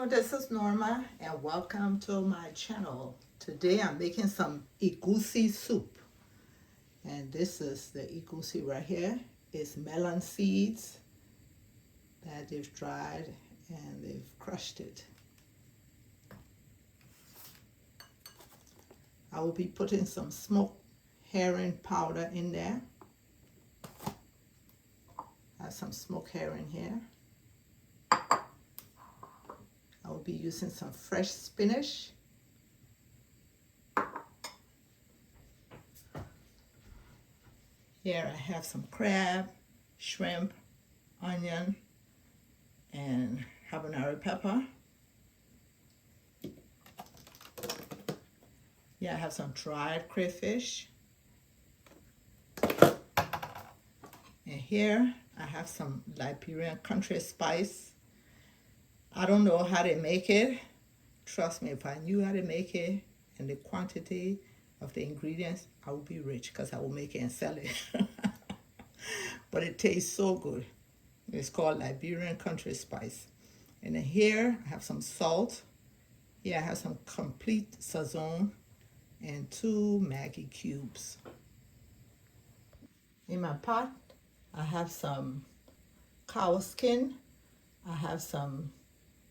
this is Norma and welcome to my channel. Today I'm making some Egusi soup. And this is the Egusi right here. It's melon seeds that they've dried and they've crushed it. I will be putting some smoked herring powder in there. I have some smoked herring here. I will be using some fresh spinach. Here I have some crab, shrimp, onion, and habanero pepper. Here I have some dried crayfish. And here I have some Liberian country spice. I don't know how they make it. Trust me, if I knew how to make it and the quantity of the ingredients, I would be rich because I will make it and sell it. But it tastes so good. It's called Liberian country spice. And then here I have some salt. Here I have some complete sazon and 2 Maggi cubes. In my pot, I have some cow skin. I have some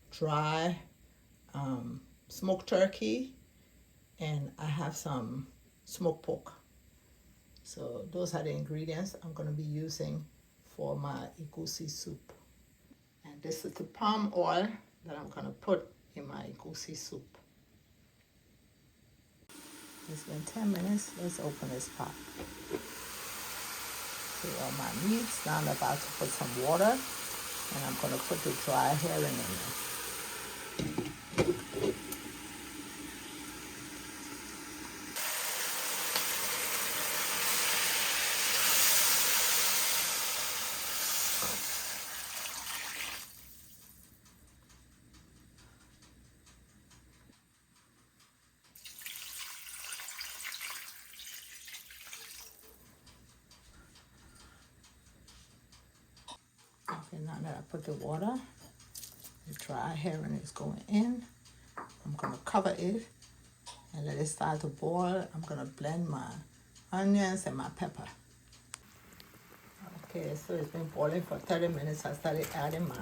dry smoked turkey, and I have some smoked pork. So those are the ingredients I'm going to be using for my Egusi soup. And this is the palm oil that I'm going to put in my Egusi soup. It's been 10 minutes. Let's open this pot. So all my meats. Now I'm about to put some water, and I'm going to put the dry herring in there. Okay, now that I put the water, the dry herring is going in. I'm going to cover it and let it start to boil. I'm going to blend my onions and my pepper. Okay, so it's been boiling for 30 minutes. I started adding my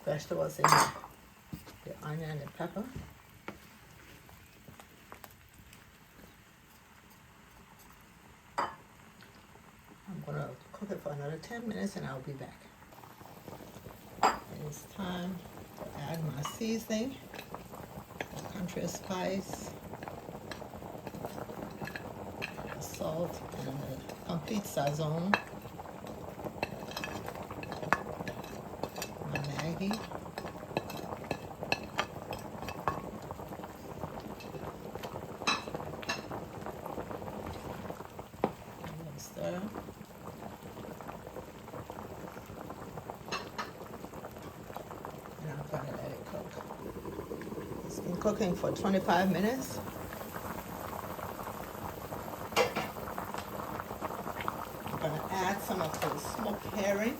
vegetables in there. The onion and the pepper. I'm going to cook it for another 10 minutes and I'll be back. It's time to add my seasoning, country spice, the salt, and the complete sazon, my Maggi, and stir. I'm going to let it cook. It's been cooking for 25 minutes. I'm going to add some of the smoked herring.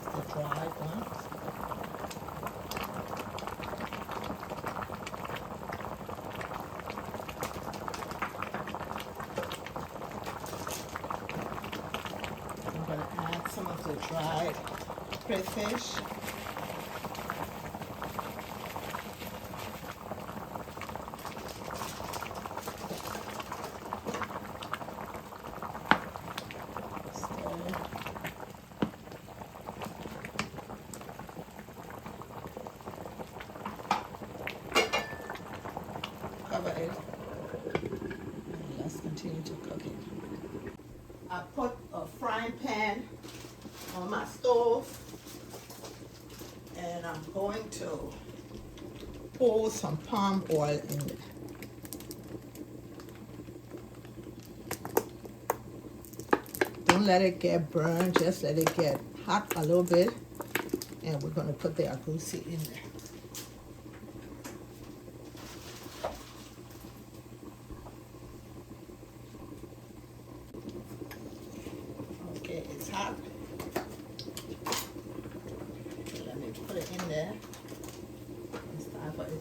That's the dried one. Some of the dried crayfish. Cover it. And let's continue to cook it. I put a frying pan on my stove, and I'm going to pour some palm oil in there. Don't let it get burned, just let it get hot a little bit, and we're going to put the Egusi in there. Okay, it's hot.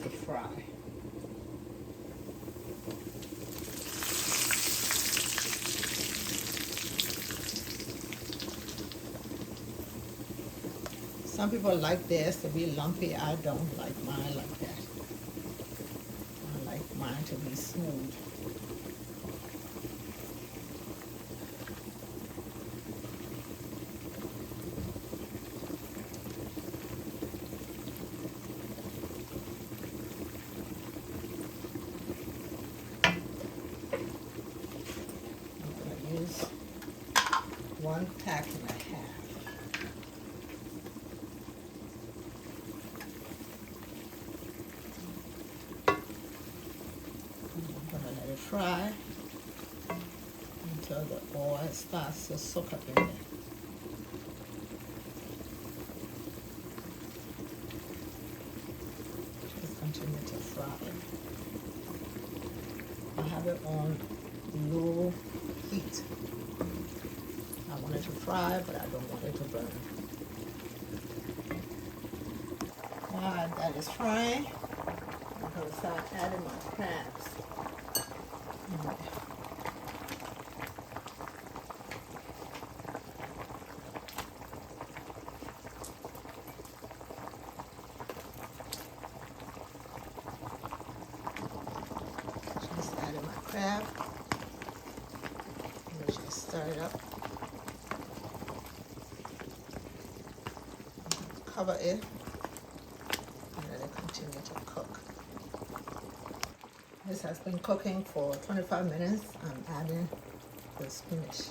to fry. Some people like theirs to be lumpy. I don't like mine like that. I like mine to be smooth. I'm going to use 1 pack and a half. I'm going to let it fry until the oil starts to soak up in there. Just continue to fry it. I have it on low heat. I want it to fry, but I don't want it to burn. While that is frying, I'm going to start adding my crabs. Just adding my crab. And just stir it up. Cover it and let it continue to cook. This has been cooking for 25 minutes. I'm adding the spinach.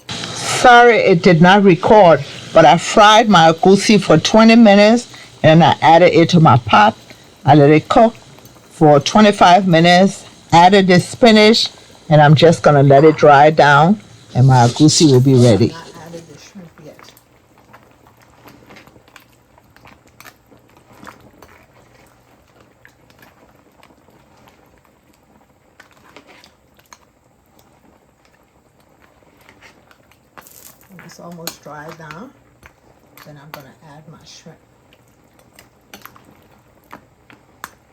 Sorry it did not record, but I fried my egusi for 20 minutes and I added it to my pot. I let it cook for 25 minutes, added the spinach, and I'm just going to let it dry down and my egusi will be ready. I have not added the shrimp yet. It's almost dried down. Then I'm going to add my shrimp.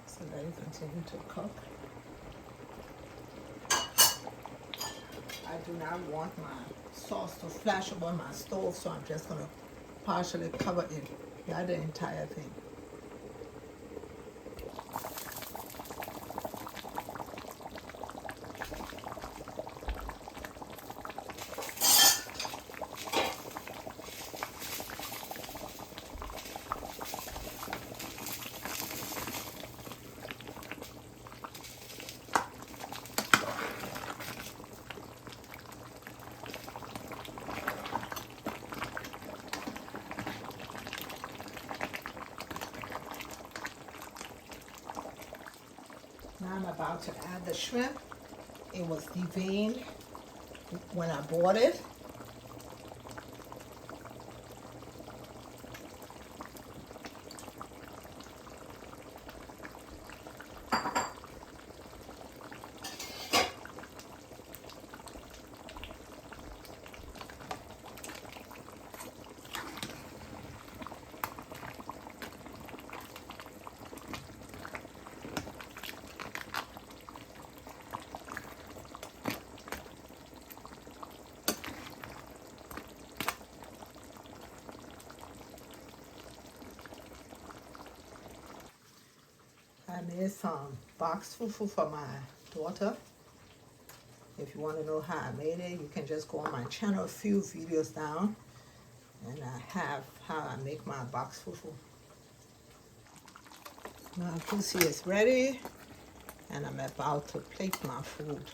So let it continue to cook. I do not want my sauce to flash over my stove, so I'm just going to partially cover it, not the entire thing. Now I'm about to add the shrimp. It was deveined when I bought it. I made some box fufu for my daughter. If you want to know how I made it, you can just go on my channel a few videos down, and I have how I make my box fufu. My egusi is ready, and I'm about to plate my food.